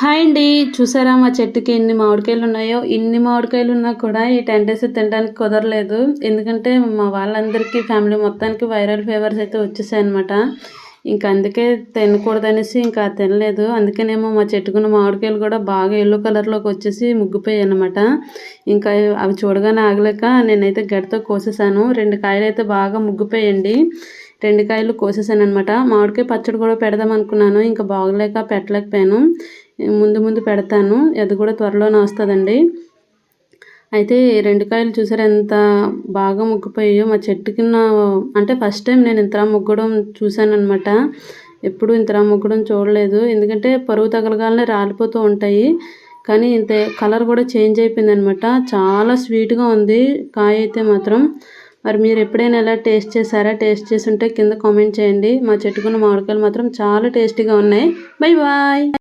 Hi అండి. చూసారా మా చెట్టుకి ఎన్ని మామిడికాయలు ఉన్నాయో? ఇన్ని మామిడికాయలు ఉన్నా కూడా ఈ 10 డేస్ తినడానికి కుదరలేదు. ఎందుకంటే మా వాళ్ళందరికీ ఫ్యామిలీ మొత్తానికి వైరల్ ఫీవర్స్ అయితే వచ్చేసాయన్నమాట. ఇంక అందుకే తినకూడదనేసి ఇంకా తినలేదు. అందుకనేమో మా చెట్టుకున్న మామిడికాయలు కూడా బాగా యెల్లో కలర్‌లోకి వచ్చేసి ముగ్గిపోయాయన్నమాట. ఇంకా అవి చూడగానే ఆగలేక నేనైతే గరిటెతో కోసేసాను. 2 కాయలైతే బాగా ముగ్గిపోయాయండి. 2 కాయలు కోసేసాననమాట. మామిడికాయ పచ్చడి కూడా పెడదాం అనుకున్నాను. ఇంకా బాగోలేక పెట్టలేకపోయాను. ముందు ముందు పెడతాను. అది కూడా త్వరలోనే వస్తదండి. అయితే 2 కాయలు చూసారా ఎంత బాగా ముగ్గిపోయాయో మా చెట్టుకిన్న. అంటే ఫస్ట్ టైం నేను ఇంతలా ముగ్గడం చూశాననమాట. ఎప్పుడూ ఇంతలా ముగ్గడం చూడలేదు. ఎందుకంటే పరువు తగలగానే రాలిపోతూ ఉంటాయి. కానీ ఇంత కలర్ కూడా చేంజ్ అయిపోయిందనమాట. చాలా స్వీట్‌గా ఉంది కాయ అయితే మాత్రం. మరి మీరు ఎప్పుడైనా ఇలా టేస్ట్ చేసారా? టేస్ట్ చేసుంటే కింద కామెంట్ చేయండి. మా చెట్టుకున్న మామిడికాయలు మాత్రం చాలా టేస్టీగా ఉన్నాయి. Bye bye.